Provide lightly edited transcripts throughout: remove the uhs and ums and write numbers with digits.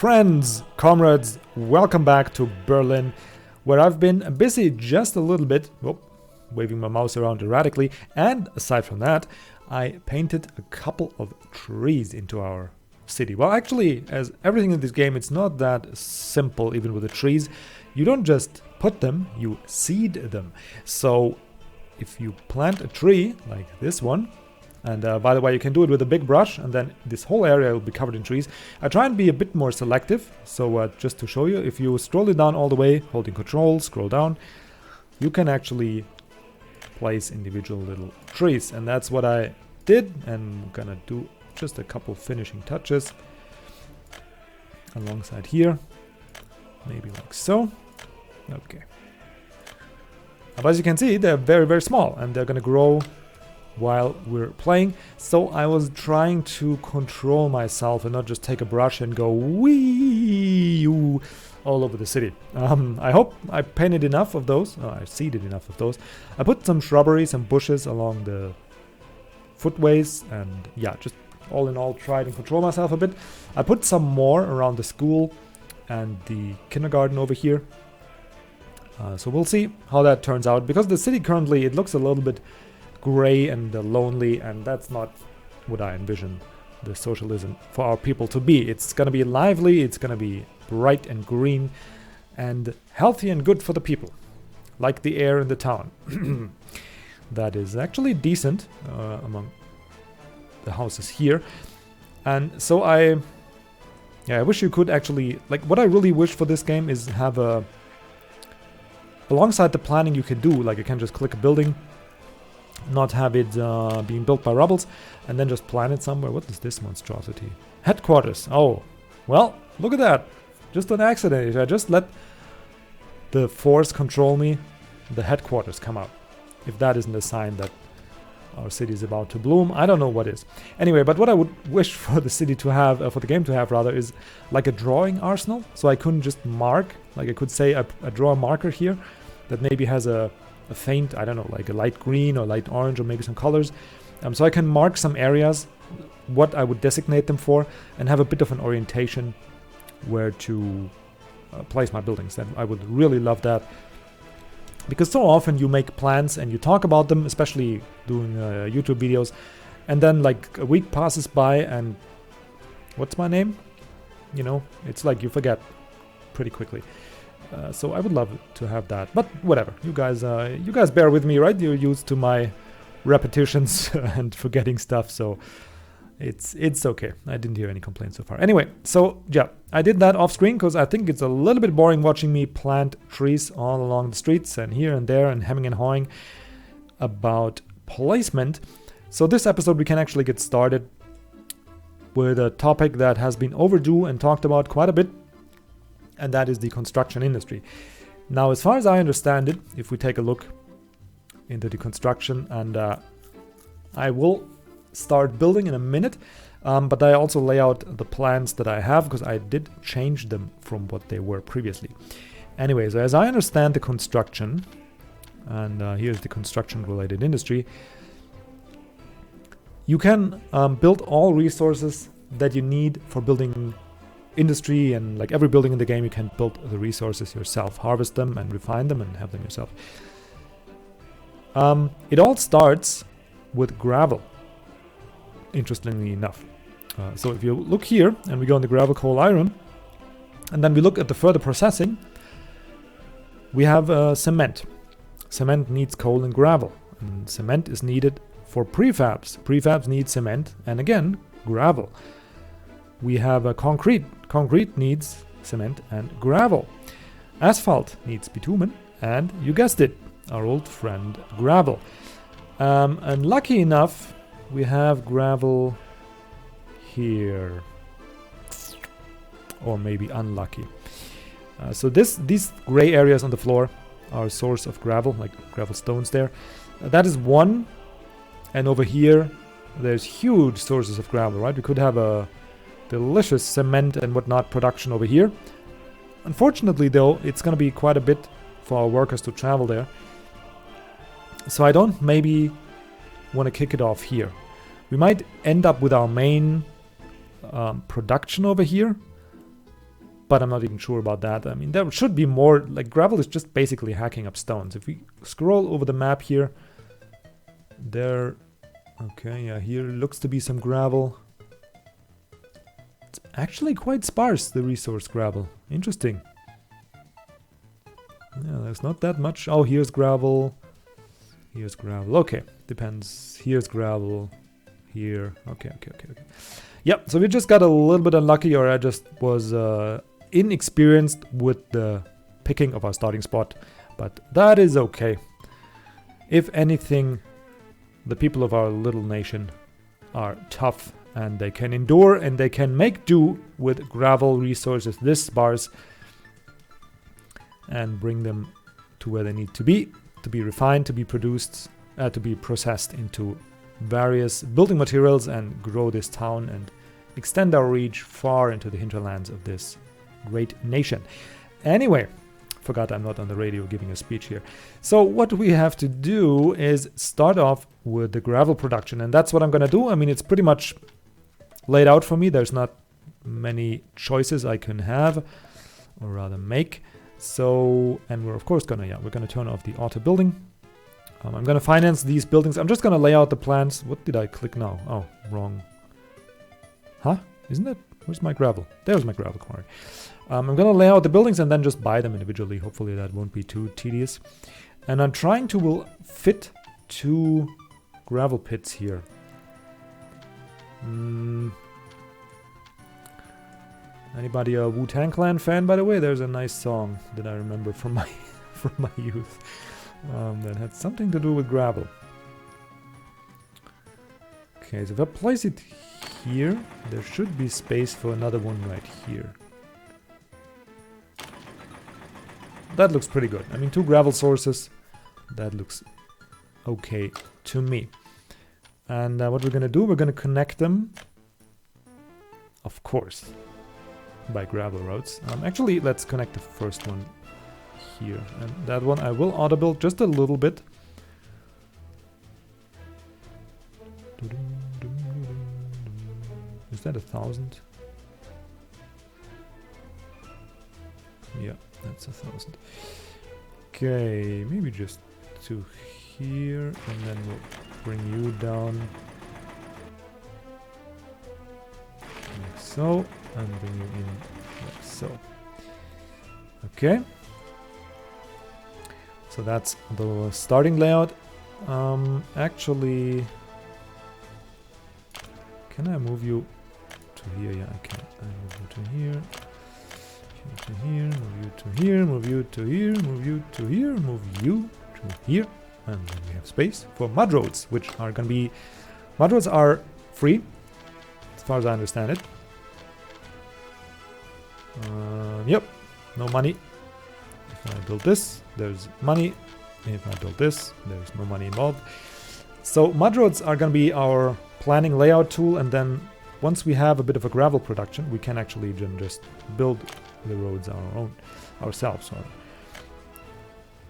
Friends, comrades, welcome back to Berlin, where I've been busy just a little bit, waving my mouse around erratically, and aside from that, I painted a couple of trees into our city. Well, actually, as everything in this game, it's not that simple, even with the trees. You don't just put them, you seed them. So, if you plant a tree, like this one, and by the way, you can do it with a big brush, and then this whole area will be covered in trees. I try and be a bit more selective, so just to show you, if you scroll it down all the way, holding control, scroll down, you can actually place individual little trees, and that's what I did, and I'm gonna do just a couple finishing touches alongside here, maybe like so. Okay. But as you can see, they're very, very small, and they're gonna grow while we're playing. So I was trying to control myself and not just take a brush and go wee all over the city. I hope I painted enough of those. I seeded enough of those. I put some shrubberies and bushes along the footways, and yeah, just all in all tried and control myself a bit. I put some more around the school and the kindergarten over here. So we'll see how that turns out, because the city currently, it looks a little bit gray and lonely, and that's not what I envision the socialism for our people to be. It's gonna be lively, it's gonna be bright and green and healthy and good for the people, like the air in the town. That is actually decent among the houses here. And so I wish you could actually, like, what I really wish for this game is have a, alongside the planning you can do, like you can just click a building, not have it being built by rebels, and then just plan it somewhere. What is this monstrosity? Headquarters. Oh, well, look at that. Just an accident. If I just let the force control me, the headquarters come out. If that isn't a sign that our city is about to bloom, I don't know what is. Anyway, but what I would wish for the city to have, for the game to have rather, is like a drawing arsenal. So I couldn't just mark, like I could say I draw a marker here that maybe has a faint, I don't know, like a light green or light orange or maybe some colors. So I can mark some areas, what I would designate them for, and have a bit of an orientation where to place my buildings. And I would really love that, because so often you make plans and you talk about them, especially doing YouTube videos, and then like a week passes by and what's my name? You know, it's like you forget pretty quickly. So I would love to have that, but whatever. You guys bear with me, right? You're used to my repetitions and forgetting stuff, so it's okay. I didn't hear any complaints so far. Anyway, so yeah, I did that off screen because I think it's a little bit boring watching me plant trees all along the streets and here and there and hemming and hawing about placement. So this episode we can actually get started with a topic that has been overdue and talked about quite a bit, and that is the construction industry. Now, as far as I understand it, if we take a look into the construction, and I will start building in a minute, but I also lay out the plans that I have, because I did change them from what they were previously. Anyways, as I understand the construction, and here's the construction related industry, you can build all resources that you need for building industry, and like every building in the game you can build the resources yourself, harvest them and refine them and have them yourself. It all starts with gravel, interestingly enough. So if you look here and we go on the gravel, coal, iron, and then we look at the further processing, we have cement. Cement needs coal and gravel, and cement is needed for prefabs. Prefabs need cement and again gravel. We have a concrete. Concrete needs cement and gravel. Asphalt needs bitumen, and you guessed it, our old friend gravel. And lucky enough, we have gravel here, or maybe unlucky. So these gray areas on the floor are a source of gravel, like gravel stones there. That is one, and over here there's huge sources of gravel, right? We could have a delicious cement and whatnot production over here. Unfortunately though, it's going to be quite a bit for our workers to travel there. So I don't maybe want to kick it off here. We might end up with our main production over here, but I'm not even sure about that. I mean, there should be more, like gravel is just basically hacking up stones. If we scroll over the map here, there, okay, yeah, here looks to be some gravel. It's actually quite sparse, the resource gravel. Interesting. Yeah, there's not that much. Oh, here's gravel. Here's gravel. Okay, depends. Here's gravel. Here. Okay. Yep, so we just got a little bit unlucky, or I just was inexperienced with the picking of our starting spot. But that is okay. If anything, the people of our little nation are tough, and they can endure, and they can make do with gravel resources this sparse and bring them to where they need to be refined, to be produced, to be processed into various building materials, and grow this town and extend our reach far into the hinterlands of this great nation. Anyway, forgot I'm not on the radio giving a speech here. So what we have to do is start off with the gravel production, and that's what I'm gonna do. I mean, it's pretty much laid out for me. There's not many choices I can have, or rather make. So, and we're of course gonna, we're gonna turn off the auto building. I'm gonna finance these buildings. I'm just gonna lay out the plans. What did I click now? Oh, wrong. Huh? Isn't it? Where's my gravel? There's my gravel quarry. I'm gonna lay out the buildings and then just buy them individually. Hopefully that won't be too tedious. And I'm trying to will fit 2 gravel pits here. Anybody a Wu-Tang Clan fan, by the way? There's a nice song that I remember from my youth that had something to do with gravel. Okay, so if I place it here, there should be space for another one right here. That looks pretty good. I mean, 2 gravel sources. That looks okay to me. And what we're going to do, we're going to connect them, of course, by gravel roads. Actually, let's connect the first one here. And that one I will auto-build just a little bit. Is that 1,000? Yeah, that's 1,000. Okay, maybe just to here, and then we'll bring you down like so, and bring you in like so. Okay. So that's the starting layout. Actually, can I move you to here? Yeah, I can. I move you to here. To here, move you to here, move you to here, move you to here, move you to here, and then we have space for mud roads, which are gonna be, mud roads are free, as far as I understand it. Yep, no money. If I build this, there's money. If I build this, there's no money involved. So mud roads are gonna be our planning layout tool, and then once we have a bit of a gravel production, we can actually just build the roads ourselves.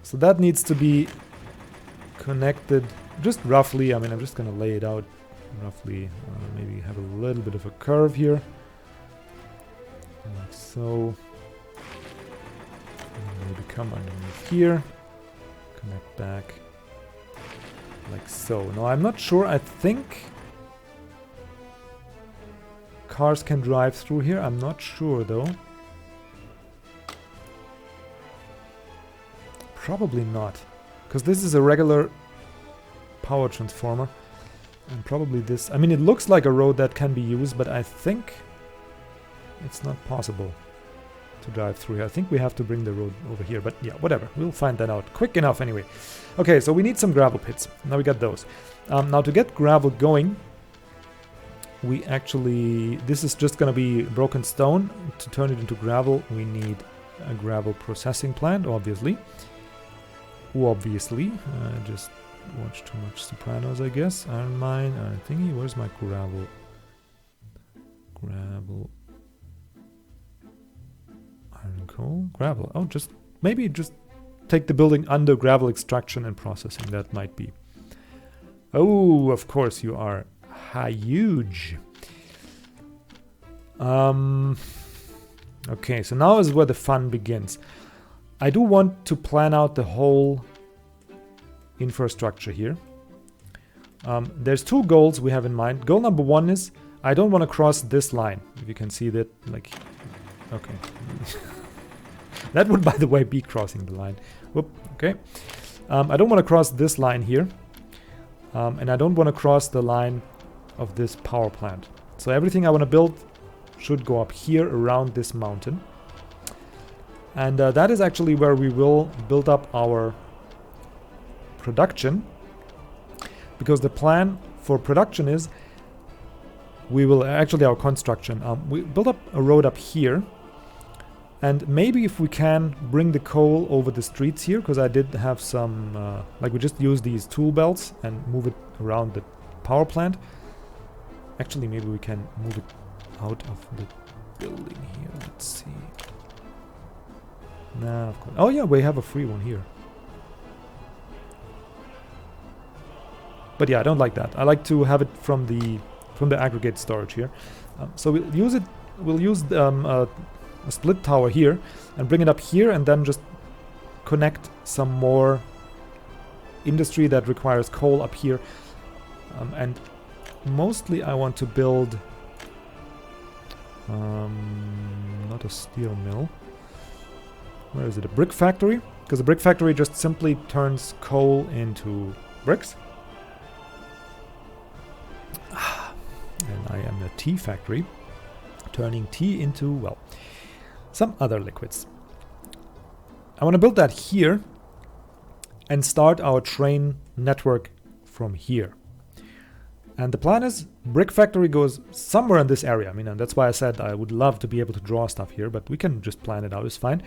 So that needs to be connected just roughly. I mean, I'm just gonna lay it out roughly. Maybe have a little bit of a curve here, like so. And maybe come underneath here, connect back, like so. Now I'm not sure. I think cars can drive through here. I'm not sure though. Probably not, because this is a regular power transformer, and probably this, I mean, it looks like a road that can be used, but I think it's not possible to drive through here. I think we have to bring the road over here, but yeah, whatever, we'll find that out quick enough anyway. Okay, so we need some gravel pits. Now we got those. Now to get gravel going, we actually, this is just gonna be broken stone. To turn it into gravel, we need a gravel processing plant, obviously. Just watch too much Sopranos, I guess. Iron mine, iron thingy. Where's my gravel? Iron coal, gravel. Oh, maybe just take the building under gravel extraction and processing. That might be. Oh, of course you are huge. Okay, so now is where the fun begins. I do want to plan out the whole infrastructure here. There's two goals we have in mind. Goal number one is I don't want to cross this line. If you can see that, like, okay. That would, by the way, be crossing the line. Whoop, okay. I don't want to cross this line here. And I don't want to cross the line of this power plant. So everything I want to build should go up here around this mountain. And that is actually where we will build up our production. Because the plan for production is we will actually our construction. We build up a road up here. And maybe if we can bring the coal over the streets here, because I did have some, like we just use these tool belts and move it around the power plant. Actually, maybe we can move it out of the building here. Let's see. Nah, of course. Oh yeah, we have a free one here. But yeah, I don't like that. I like to have it from the aggregate storage here. So we'll use it. We'll use a split tower here and bring it up here, and then just connect some more industry that requires coal up here. And mostly I want to build not a steel mill. Where is it? A brick factory? Because a brick factory just simply turns coal into bricks. And I am a tea factory, turning tea into, well, some other liquids. I want to build that here and start our train network from here. And the plan is brick factory goes somewhere in this area. I mean, and that's why I said I would love to be able to draw stuff here, but we can just plan it out, it's fine.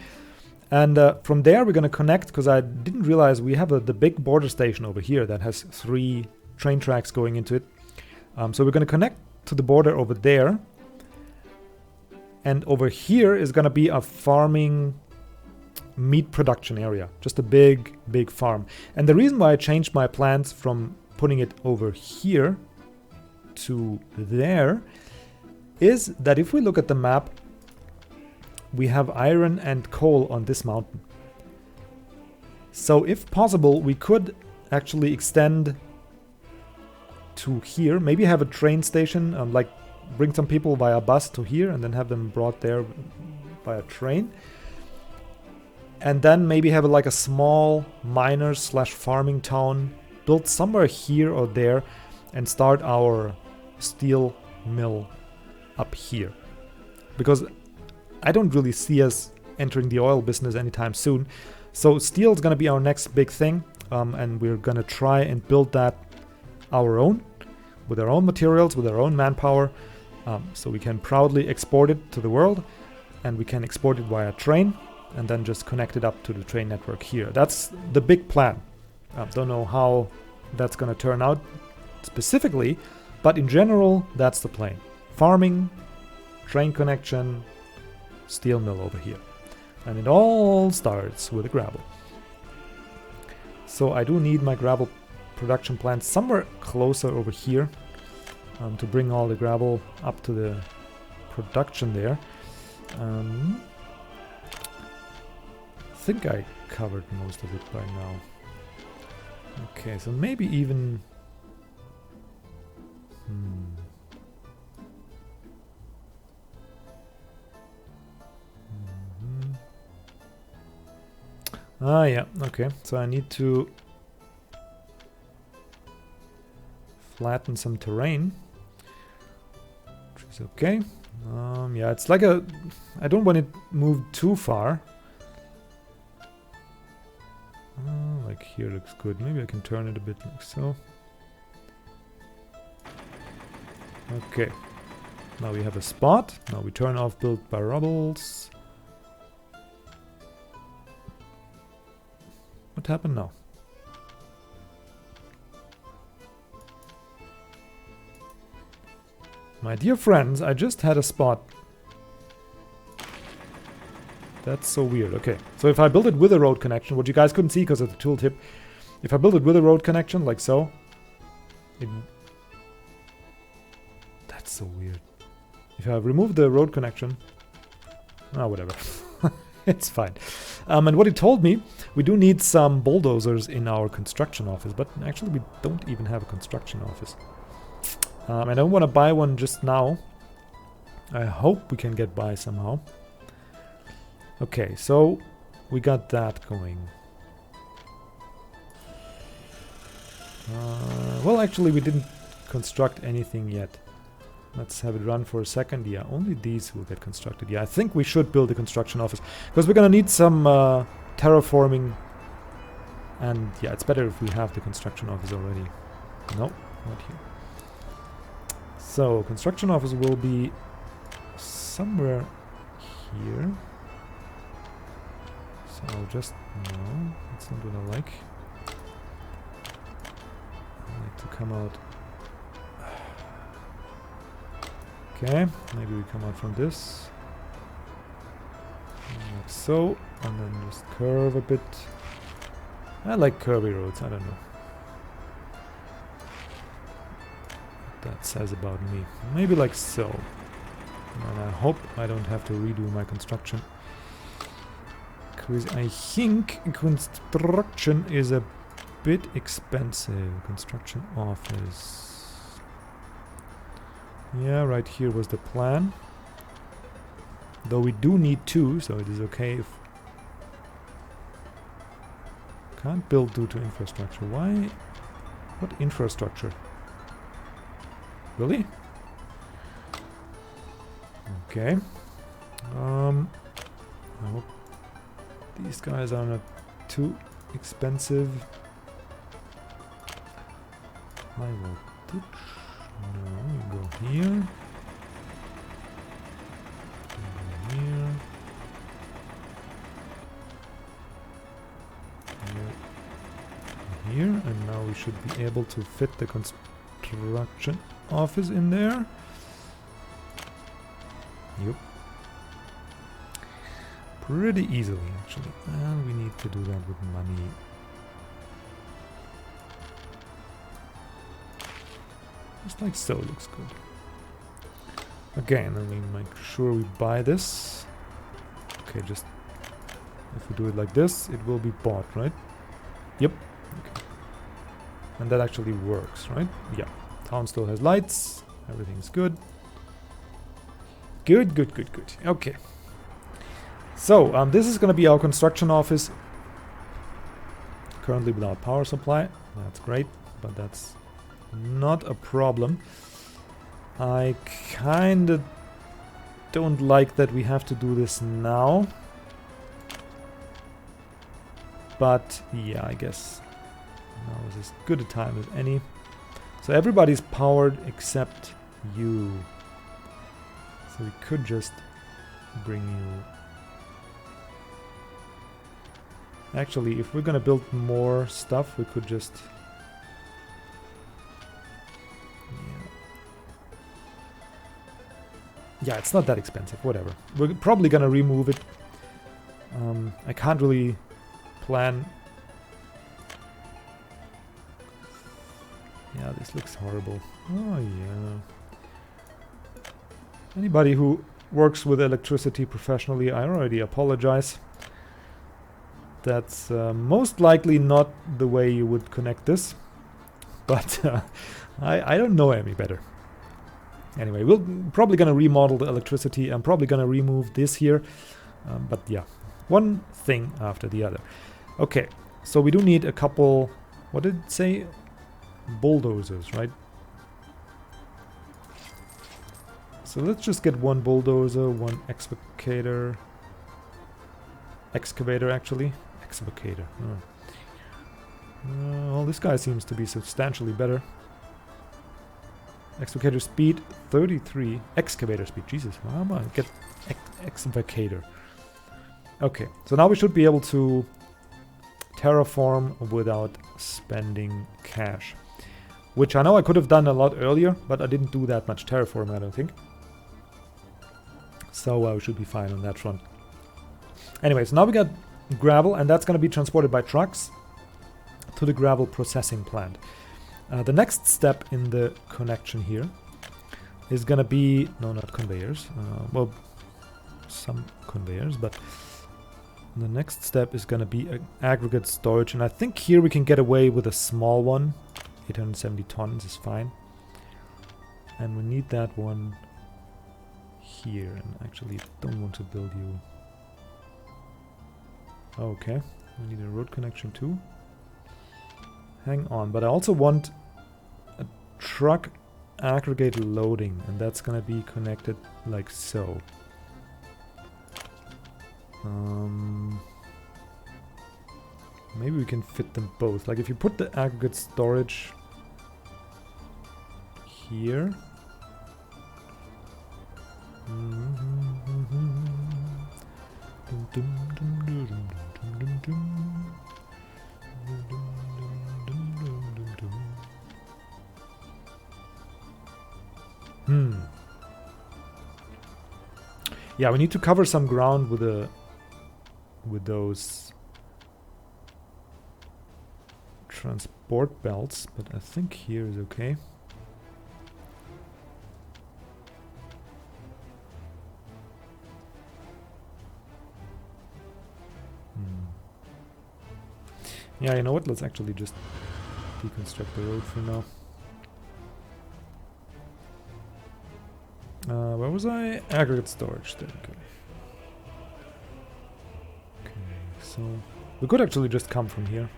And from there we're going to connect, because I didn't realize we have the big border station over here that has 3 train tracks going into it. So we're going to connect to the border over there. And over here is going to be a farming meat production area. Just a big, big farm. And the reason why I changed my plans from putting it over here to there is that if we look at the map, we have iron and coal on this mountain. So if possible, we could actually extend to here. Maybe have a train station, like bring some people via bus to here and then have them brought there by a train. And then maybe have like a small miners slash farming town built somewhere here or there and start our steel mill up here. Because I don't really see us entering the oil business anytime soon. So steel is going to be our next big thing. And we're going to try and build that our own, with our own materials, with our own manpower. So we can proudly export it to the world, and we can export it via train and then just connect it up to the train network here. That's the big plan. Don't know how that's going to turn out specifically, but in general, that's the plan. Farming, train connection, steel mill over here. And it all starts with a gravel. So I do need my gravel production plant somewhere closer over here to bring all the gravel up to the production there. I think I covered most of it by now. Okay, so maybe even... Ah, yeah, okay. So I need to flatten some terrain, which is okay. Yeah, it's like a... I don't want it moved too far. Like here looks good. Maybe I can turn it a bit like so. Okay. Now we have a spot. Now we turn off built by rubbles. What happened now? My dear friends, I just had a spot. That's so weird. Okay, so if I build it with a road connection, what you guys couldn't see because of the tooltip, if I build it with a road connection, like so, that's so weird. If I remove the road connection, Oh, whatever. It's fine. And what he told me, we do need some bulldozers in our construction office, but actually we don't even have a construction office. I don't want to buy one just now. I hope we can get by somehow. Okay, so we got that going. Well, actually we didn't construct anything yet. Let's have it run for a second. Yeah, only these will get constructed. Yeah, I think we should build a construction office, because we're gonna need some terraforming. And yeah, it's better if we have the construction office already. No, not here. So, construction office will be somewhere here. So I'll just... no, that's not what I like. I like to come out... okay, maybe we come out from this. Like so, and then just curve a bit. I like curvy roads, I don't know what that says about me. Maybe like so. And I hope I don't have to redo my construction, because I think construction is a bit expensive. Construction office. Yeah, right here was the plan. Though we do need 2, so it is okay if... can't build due to infrastructure. Why? What infrastructure? Really? Okay. I hope these guys are not too expensive. High voltage. No, we go here. Go here. Here. And now we should be able to fit the construction office in there. Yep. Pretty easily, actually. And we need to do that with money. Just like so, looks good. Again, let me make sure we buy this. Okay, just if we do it like this, it will be bought, right? Yep. Okay. And that actually works, right? Yeah. Town still has lights. Everything's good. Good, good, good, good. Okay. So, this is going to be our construction office. Currently without power supply. That's great, but that's not a problem. I kinda don't like that we have to do this now. But yeah, I guess now is as good a time as any. So everybody's powered except you. So we could just bring you... Actually, if we're gonna build more stuff, we could just... yeah, it's not that expensive, whatever. We're probably gonna remove it. I can't really plan... yeah, this looks horrible. Oh yeah. Anybody who works with electricity professionally, I already apologize. That's most likely not the way you would connect this. But I don't know any better. Anyway, we're probably gonna remodel the electricity. I'm probably gonna remove this here. But yeah, one thing after the other. Okay, so we do need a couple... what did it say? Bulldozers, right? So let's just get one bulldozer, one excavator. Excavator, actually. Excavator. Well, this guy seems to be substantially better. Excavator speed 33. Excavator speed. Jesus, why am I get excavator? Okay, so now we should be able to terraform without spending cash. Which I know I could have done a lot earlier, but I didn't do that much terraforming, I don't think. So we should be fine on that front. Anyways, now we got gravel, and that's going to be transported by trucks to the gravel processing plant. The next step in the connection here is going to be... no, not conveyors. Well, some conveyors, but the next step is gonna be an aggregate storage, and I think here we can get away with a small one. 870 tons is fine. And we need that one here, and actually don't want to build you. Okay, we need a road connection too. Hang on, but I also want a truck aggregate loading, and that's gonna be connected like so. Maybe we can fit them both. Like if you put the aggregate storage here. Yeah, we need to cover some ground with those transport belts, but I think here is okay. Yeah, you know what? Let's actually just deconstruct the road for now. Where was I? Aggregate storage. There we go. Okay, so we could actually just come from here.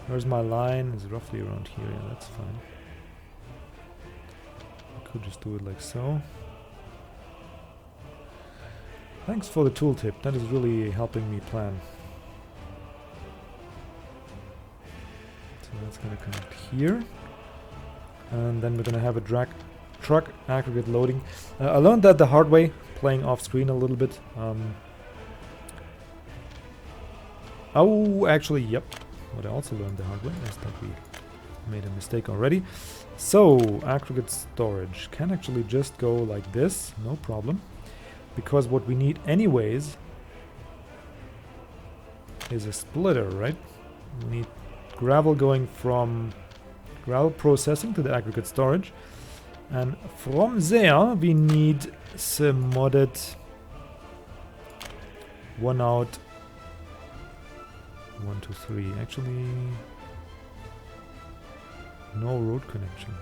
Where's my line? It's roughly around here. Yeah, that's fine. I could just do it like so. Thanks for the tooltip. That is really helping me plan. So that's gonna connect here. And then we're gonna have a truck aggregate loading. I learned that the hard way, playing off screen a little bit. Oh, actually, yep. What I also learned the hard way is that we made a mistake already. So, aggregate storage can actually just go like this, no problem. Because what we need anyways is a splitter, right? We need gravel going from gravel processing to the aggregate storage. And from there we need some modded 1 out 1 2 3. Actually, no road connection.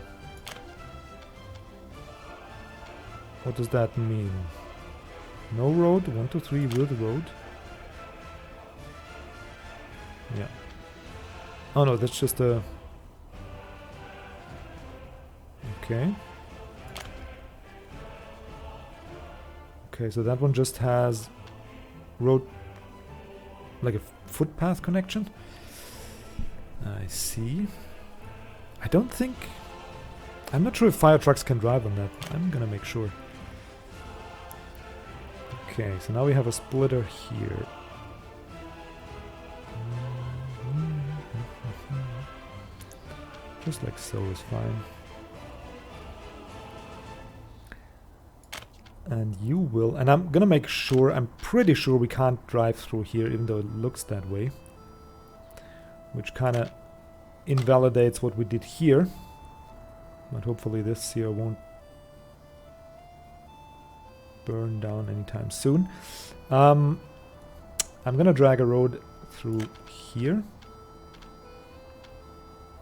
What does that mean? No road, 1 2 3 with road. Yeah. Oh no, that's just a. Okay. Okay, so that one just has road, like a footpath connection. I see. I don't think... I'm not sure if fire trucks can drive on that. I'm gonna make sure. Okay, so now we have a splitter here. Just like so is fine. And you will, and I'm gonna make sure, I'm pretty sure we can't drive through here even though it looks that way. Which kinda invalidates what we did here. But hopefully this here won't burn down anytime soon. I'm gonna drag a road through here.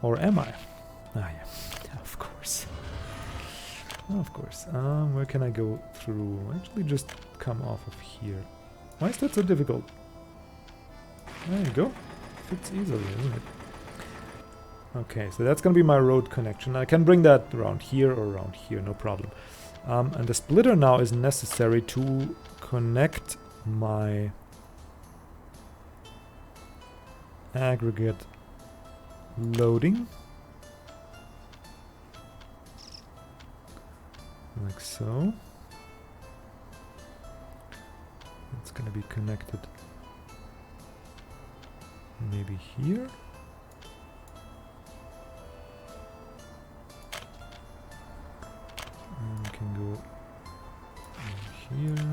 Or am I? Ah yeah, of course. Of course. Where can I go through? Actually, just come off of here. Why is that so difficult? There you go. Fits easily, isn't it? Okay, so that's gonna be my road connection. I can bring that around here or around here, no problem. And the splitter now is necessary to connect my aggregate loading. Like so. It's gonna be connected maybe here. And we can go here.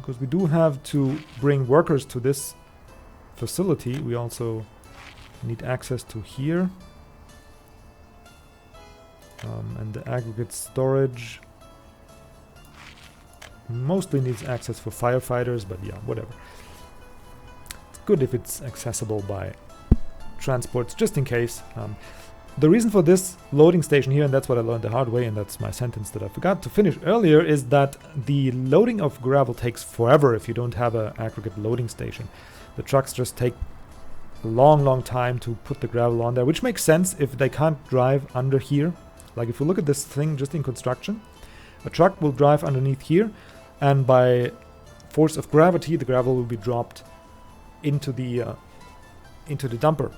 Because we do have to bring workers to this facility, we also need access to here. And the aggregate storage mostly needs access for firefighters, but yeah, whatever. It's good if it's accessible by transports, just in case. The reason for this loading station here, and that's what I learned the hard way, and that's my sentence that I forgot to finish earlier, is that the loading of gravel takes forever if you don't have an aggregate loading station. The trucks just take a long time to put the gravel on there, which makes sense if they can't drive under here. Like if you look at this thing just in construction, a truck will drive underneath here, and by force of gravity, the gravel will be dropped into the dumper,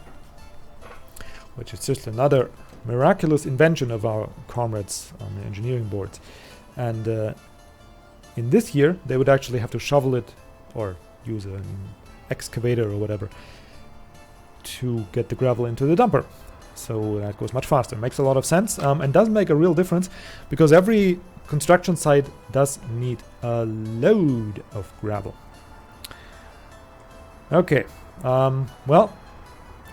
which is just another miraculous invention of our comrades on the engineering boards. And in this year, they would actually have to shovel it or use an excavator or whatever to get the gravel into the dumper. So that goes much faster. Makes a lot of sense, and does make a real difference, because every construction site does need a load of gravel. Okay, well,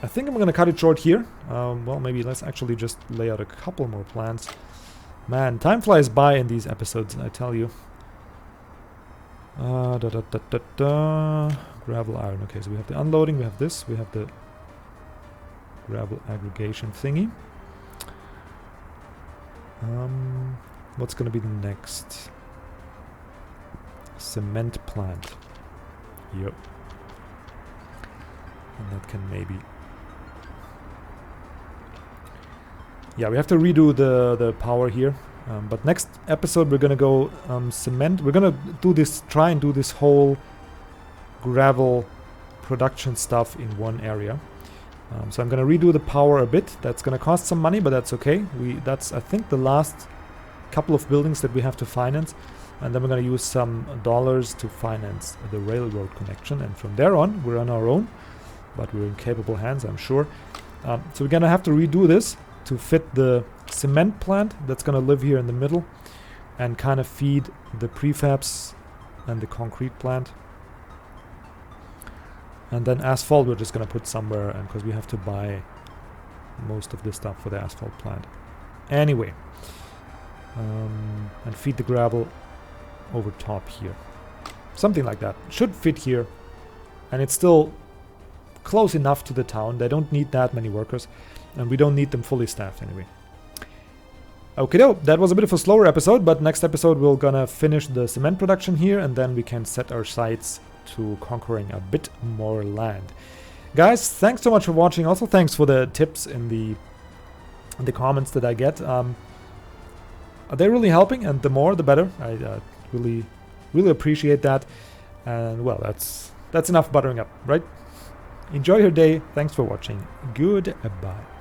I think I'm going to cut it short here. Well, maybe let's actually just lay out a couple more plans. Man, time flies by in these episodes, I tell you. Gravel iron. Okay, so we have the unloading, we have this, we have the gravel aggregation thingy. What's going to be the next? Cement plant. Yep. And that can maybe... Yeah, we have to redo the power here. But next episode we're gonna go cement. We're gonna do this, try and do this whole gravel production stuff in one area. So I'm gonna redo the power a bit. That's gonna cost some money, but that's okay. That's I think the last couple of buildings that we have to finance, and then we're gonna use some dollars to finance the railroad connection. And from there on, we're on our own, but we're in capable hands, I'm sure. So we're gonna have to redo this to fit the cement plant that's gonna live here in the middle and kind of feed the prefabs and the concrete plant. And then asphalt we're just gonna put somewhere, and because we have to buy most of this stuff for the asphalt plant. Anyway, and feed the gravel over top here. Something like that. Should fit here. And it's still close enough to the town. They don't need that many workers. And we don't need them fully staffed anyway. Okay, that was a bit of a slower episode, but next episode we're gonna finish the cement production here, and then we can set our sights to conquering a bit more land. Guys, thanks so much for watching. Also, thanks for the tips in the comments that I get. They're really helping, and the more the better. I really appreciate that. And well, that's enough buttering up, right? Enjoy your day. Thanks for watching. Goodbye.